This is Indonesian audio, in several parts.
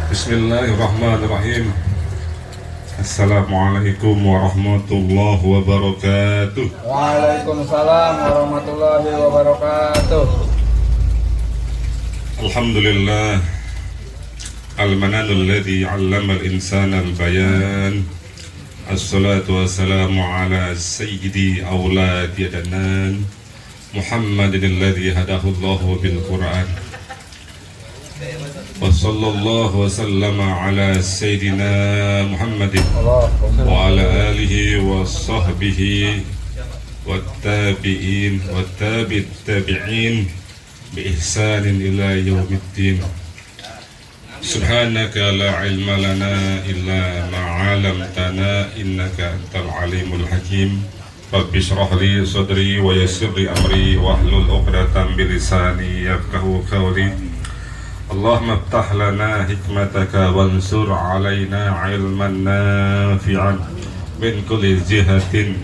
Bismillahirrahmanirrahim. Assalamualaikum warahmatullahi wabarakatuh. Waalaikumsalam warahmatullahi wabarakatuh. Alhamdulillah. Al-mananul ladzi 'allama al-insana al-bayan. Assalatu wassalamu ala sayyidi awladi adnan Muhammadin alladzi hadahu Allahu bil Qur'an. Wa sallallahu wa sallama ala sayyidina Muhammadin wa ala alihi wa sahbihi wa tabi'in wa tabi'it tabi'in bi ihsanin ila yaumiddin. Subhanaka la ilma lana illa ma 'allamtana innaka antal alimul hakim. Rabbi shrah li sadri wa yassir li amri wahlul 'uqdatam min lisani yafqahu qawli. Allahumma iftah lana hikmataka wansur alaina ilman nafi'an min kulli jihatin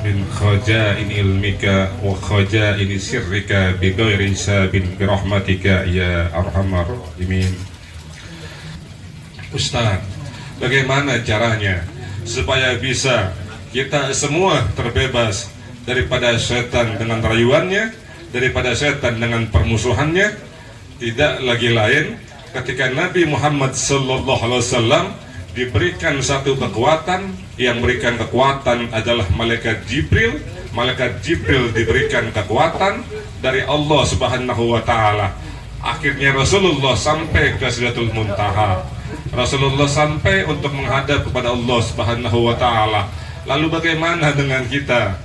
min khajain ilmika wa khajain sirrika bi ghairi hisabin bi rahmatika ya arhamar rahimin. Ustaz, bagaimana caranya supaya bisa kita semua terbebas daripada setan dengan rayuannya, daripada setan dengan permusuhannya? Tidak lagi lain ketika Nabi Muhammad SAW diberikan satu kekuatan, yang memberikan kekuatan adalah malaikat Jibril. Malaikat Jibril diberikan kekuatan dari Allah Subhanahu wa Ta'ala. Akhirnya Rasulullah sampai ke Sidratul Muntaha. Rasulullah sampai untuk menghadap kepada Allah Subhanahu wa Ta'ala. Lalu bagaimana dengan kita?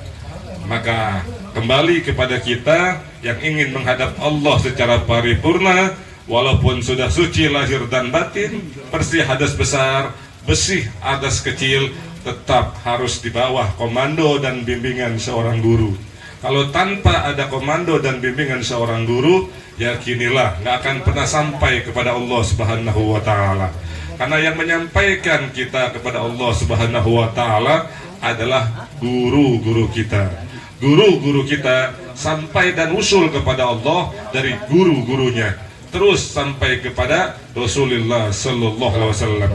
Maka kembali kepada kita yang ingin menghadap Allah secara paripurna, walaupun sudah suci lahir dan batin, bersih hadas besar, bersih hadas kecil, tetap harus di bawah komando dan bimbingan seorang guru. Kalau tanpa ada komando dan bimbingan seorang guru, yakinilah nggak akan pernah sampai kepada Allah Subhanahu wa Ta'ala. Karena yang menyampaikan kita kepada Allah Subhanahu wa Ta'ala adalah guru-guru kita. Guru-guru kita sampai dan usul kepada Allah dari guru-gurunya, terus sampai kepada Rasulullah Sallallahu Alaihi Wasallam.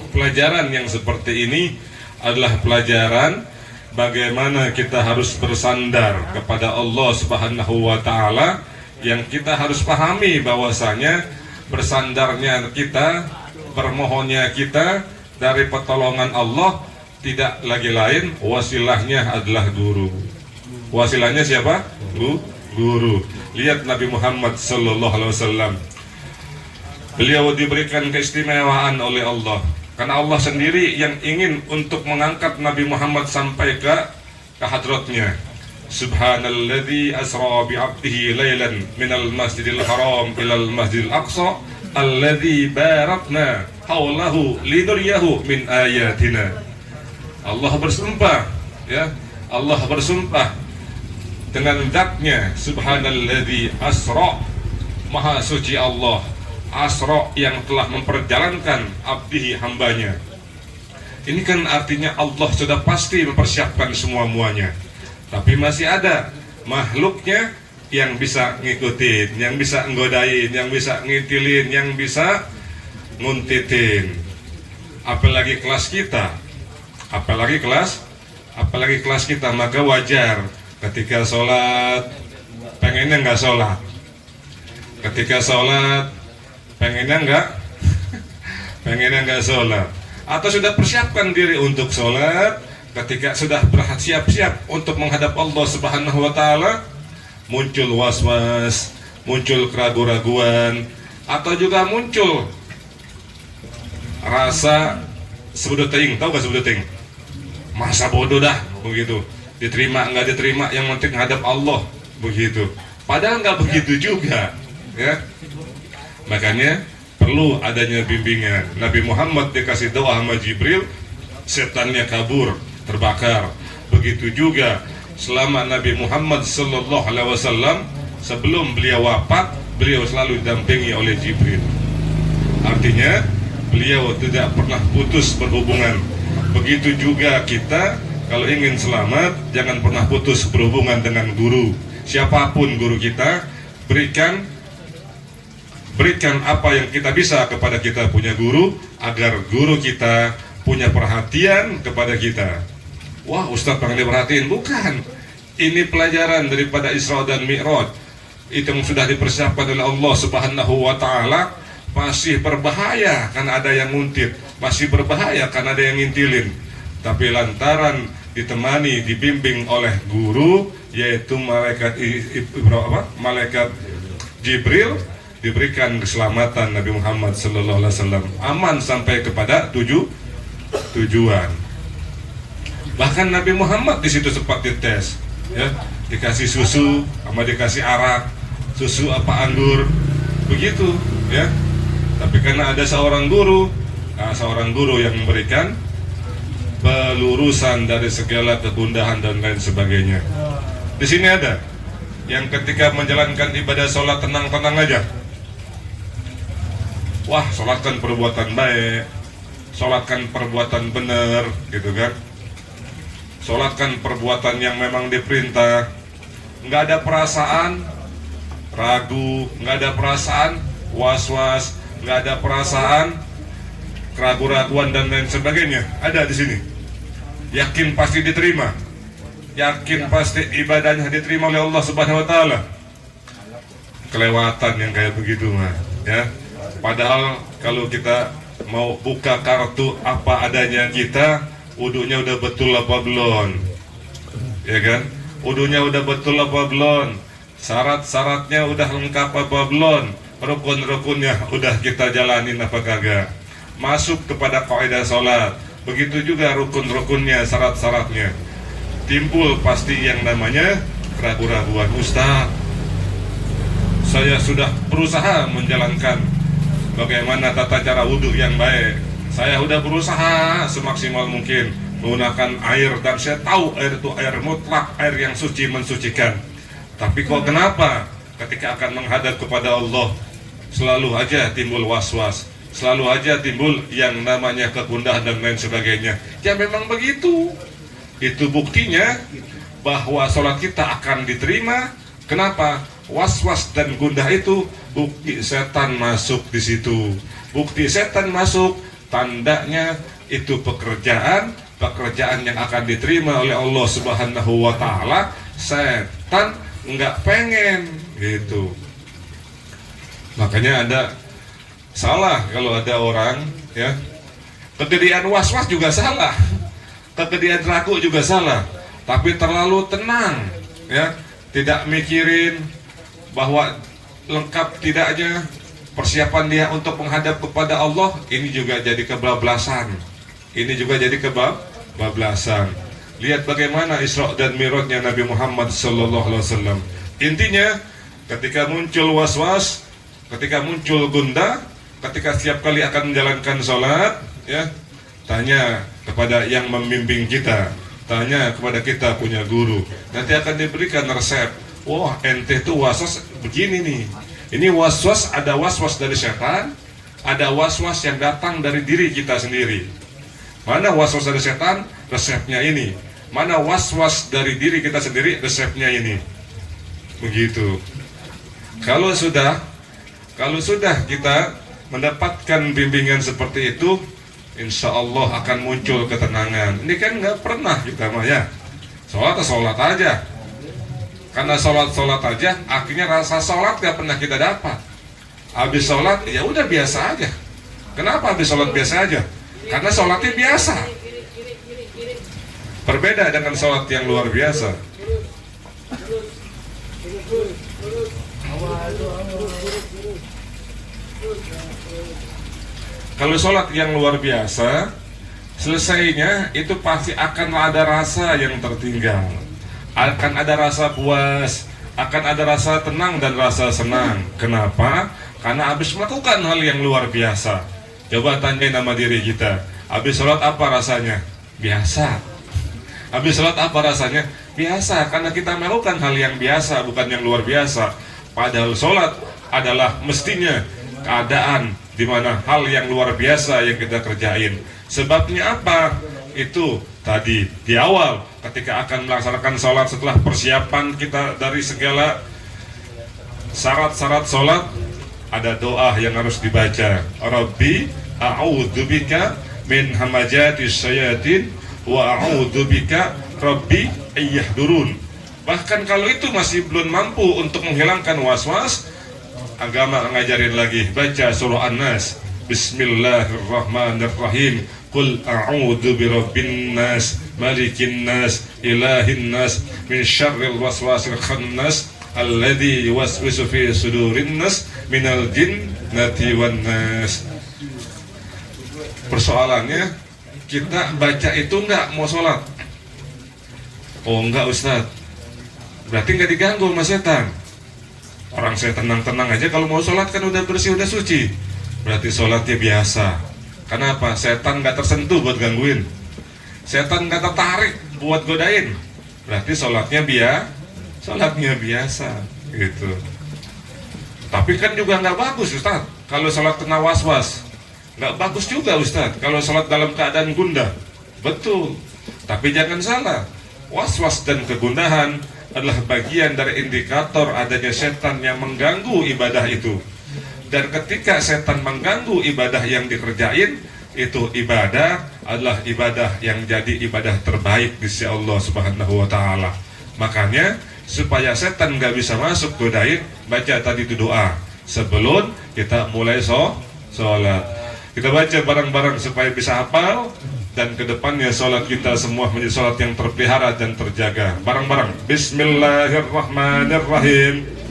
Pelajaran yang seperti ini adalah pelajaran bagaimana kita harus bersandar kepada Allah Subhanahu wa Ta'ala, yang kita harus pahami bahwasanya bersandarnya kita, bermohonnya kita dari pertolongan Allah tidak lagi lain, wasilahnya adalah guru. Wasilahnya siapa? Guru. Lihat Nabi Muhammad Sallallahu Alaihi Wasallam. Beliau diberikan keistimewaan oleh Allah, karena Allah sendiri yang ingin untuk mengangkat Nabi Muhammad sampai ke hadratnya. Subhanalladzi asra bi 'abdihi lailan minal masjidil haram ilal masjidil aqsa alladzi barakna haulahu liduriyahu min ayatina. Allah bersumpah, ya, Allah bersumpah dengan zatnya, subhanalladzi asra, maha suci Allah, asra yang telah memperjalankan abdihi, hambanya. Ini kan artinya Allah sudah pasti mempersiapkan semua-muanya, tapi masih ada makhluknya yang bisa ngikutin, yang bisa nggodain, yang bisa ngitilin, yang bisa nguntitin. Apalagi kelas kita, apalagi kelas kita, maka wajar ketika sholat pengennya nggak sholat, ketika sholat pengennya nggak sholat, atau sudah persiapkan diri untuk sholat, ketika sudah bersiap-siap untuk menghadap Allah Subhanahu wa Ta'ala, muncul was-was, muncul keraguan-raguan, atau juga muncul rasa sebuduting. Tahu gak sebuduting? Masa bodoh dah, begitu. Diterima nggak diterima, yang penting hadap Allah, begitu. Padahal nggak begitu juga, ya. Makanya perlu adanya bimbingan. Nabi Muhammad dikasih doa sama Jibril, setannya kabur, terbakar. Begitu juga selama Nabi Muhammad Sallallahu Alaihi Wasallam, sebelum beliau wafat, beliau selalu didampingi oleh Jibril. Artinya beliau tidak pernah putus berhubungan. Begitu juga kita, kalau ingin selamat, jangan pernah putus berhubungan dengan guru. Siapapun guru kita, berikan berikan apa yang kita bisa kepada kita punya guru, agar guru kita punya perhatian kepada kita. Wah, Ustadz pengen diperhatiin? Bukan. Ini pelajaran daripada Isra dan Mi'raj. Itu yang sudah dipersiapkan oleh Allah Subhanahu wa Ta'ala. Masih berbahaya karena ada yang nguntit, masih berbahaya karena ada yang ngintilin. Tapi lantaran ditemani, dibimbing oleh guru, yaitu malaikat Jibril, diberikan keselamatan Nabi Muhammad SAW, aman sampai kepada tujuan. Bahkan Nabi Muhammad di situ sempat dites, ya, dikasih susu, sama dikasih arak, susu apa anggur, begitu, ya. Tapi karena ada seorang guru yang memberikan pelurusan dari segala kegundahan dan lain sebagainya. Di sini ada yang ketika menjalankan ibadah sholat tenang-tenang aja. Wah, sholatkan perbuatan baik, sholatkan perbuatan benar, gitu kan. Sholatkan perbuatan yang memang diperintah. Nggak ada perasaan ragu, nggak ada perasaan was-was, nggak ada perasaan keraguan-raguan dan lain sebagainya. Ada di sini. Yakin pasti diterima, yakin pasti ibadahnya diterima oleh Allah Subhanahu wa Ta'ala. Kelewatan yang kayak begitu mah, ya. Padahal kalau kita mau buka kartu apa adanya kita, wudunya udah betul apa belum, ya kan? Wudunya udah betul apa belum, syarat-syaratnya udah lengkap apa belum, rukun-rukunnya udah kita jalanin apa kagak, masuk kepada kaidah sholat, begitu juga rukun-rukunnya, syarat-syaratnya. Timbul pasti yang namanya keraguan-raguan. Ustaz, saya sudah berusaha menjalankan bagaimana tata cara wudhu yang baik, saya sudah berusaha semaksimal mungkin menggunakan air, dan saya tahu air itu air mutlak, air yang suci, mensucikan. Tapi kok kenapa ketika akan menghadap kepada Allah selalu aja timbul was-was, selalu aja timbul yang namanya kegundahan dan lain sebagainya? Ya memang begitu. Itu buktinya bahwa sholat kita akan diterima. Kenapa? Was-was dan gundah itu bukti setan masuk di situ. Bukti setan masuk, tandanya itu pekerjaan yang akan diterima oleh Allah Subhanahu wa Ta'ala. Setan nggak pengen gitu. Makanya ada salah kalau ada orang, ya, kegedean was-was juga salah, kegedean ragu juga salah. Tapi terlalu tenang, ya, tidak mikirin bahwa lengkap tidaknya persiapan dia untuk menghadap kepada Allah, ini juga jadi kebablasan. Ini juga jadi kebablasan. Lihat bagaimana Isra dan Mi'rajnya Nabi Muhammad SAW. Intinya, ketika muncul was-was, ketika muncul gundah, ketika setiap kali akan menjalankan sholat, ya, tanya kepada yang membimbing kita, tanya kepada kita punya guru. Nanti akan diberikan resep. Wah, ente tuh was-was begini nih. Ini was-was, ada was-was dari setan, ada was-was yang datang dari diri kita sendiri. Mana was-was dari setan? Resepnya ini. Mana was-was dari diri kita sendiri? Resepnya ini. Begitu. Kalau sudah kita mendapatkan bimbingan seperti itu, insya Allah akan muncul ketenangan. Ini kan nggak pernah kita mah, ya. Sholat aja. Karena sholat aja, akhirnya rasa sholat gak pernah kita dapat. Habis sholat, ya udah biasa aja. Kenapa habis sholat biasa aja? Karena sholatnya biasa. Berbeda dengan sholat yang luar biasa. Kalau sholat yang luar biasa, selesainya itu pasti akan ada rasa yang tertinggal, akan ada rasa puas, akan ada rasa tenang dan rasa senang. Kenapa? Karena habis melakukan hal yang luar biasa. Coba tanyain nama diri kita, habis sholat apa rasanya? Biasa. Habis sholat apa rasanya? Biasa, karena kita melakukan hal yang biasa, bukan yang luar biasa. Padahal sholat adalah mestinya keadaan di mana hal yang luar biasa yang kita kerjain. Sebabnya apa? Itu tadi di awal ketika akan melaksanakan sholat, setelah persiapan kita dari segala syarat-syarat sholat, ada doa yang harus dibaca. Rabbi a'udzubika min hamajatis syayatin wa a'udzubika rabbi ayyahdurun. Bahkan kalau itu masih belum mampu untuk menghilangkan was-was, agama ngajarin lagi, baca surah An-Nas. Bismillahirrahmanirrahim. Qul a'udzu birabbin nas, malikin nas, ilahin nas, min syarril waswasil khannas, alladzi yuwaswisu fi sudurin nas, minal jinnati wan nas. Persoalannya, kita baca itu enggak mau sholat. Oh enggak Ustaz, berarti enggak diganggu sama setan. Orang saya tenang-tenang aja kalau mau sholat kan udah bersih, udah suci. Berarti sholatnya biasa. Kenapa? Setan nggak tersentuh buat gangguin. Setan nggak tertarik buat godain. Berarti sholatnya biasa gitu. Tapi kan juga nggak bagus Ustaz kalau sholat kena was-was. Nggak bagus juga Ustaz kalau sholat dalam keadaan gundah. Betul. Tapi jangan salah, was-was dan kegundahan adalah bagian dari indikator adanya setan yang mengganggu ibadah itu. Dan ketika setan mengganggu ibadah yang dikerjain, itu ibadah adalah ibadah yang jadi ibadah terbaik di sisi Allah Subhanahu wa Ta'ala. Makanya supaya setan nggak bisa masuk godain, baca tadi itu doa sebelum kita mulai sholat. Kita baca bareng-bareng supaya bisa hafal, dan kedepannya sholat kita semua menjadi sholat yang terpelihara dan terjaga. Bareng-bareng. Bismillahirrahmanirrahim.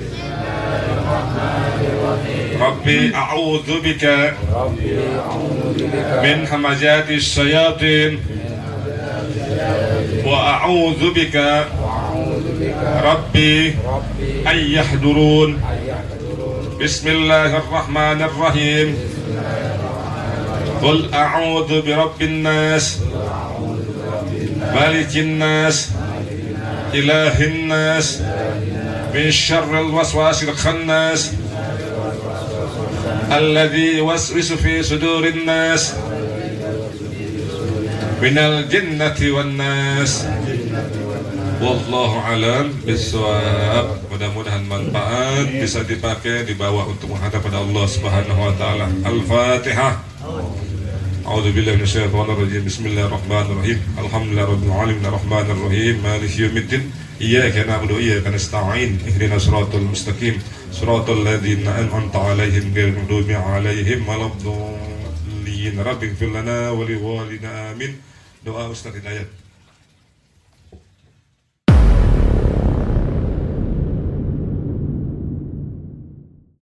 Rabbi a'udzu bika min hamajatis syayatin wa a'udzu bika Rabbi ayyahdurun. Bismillahirrahmanirrahim. Qul a'udzu birabbin nas, malikin nas, ilahin nas, min syarril waswasil khannas, alladzi yuwaswisu fi sudurin nas, minal jinnati wan nas. Wallahu alam bisawab. Mudah-mudahan manfaat bisa dipakai, dibawa untuk menghadap pada Allah Subhanahu wa Ta'ala. Al-Fatihah. A'udzu billahi minasyaitonir rajim. Bismillahirrahmanirrahim. Alhamdulillahirabbil alamin arrahmanir rahim maliki yaumiddin. Iyyaka na'budu wa iyyaka nasta'in. Ihdinas siratal mustaqim. Siratal ladzina an'amta 'alaihim ghairil maghdubi 'alaihim waladdallin. Rabbighfir lana wa liwalidina amin. Doa Ustaz Hidayat.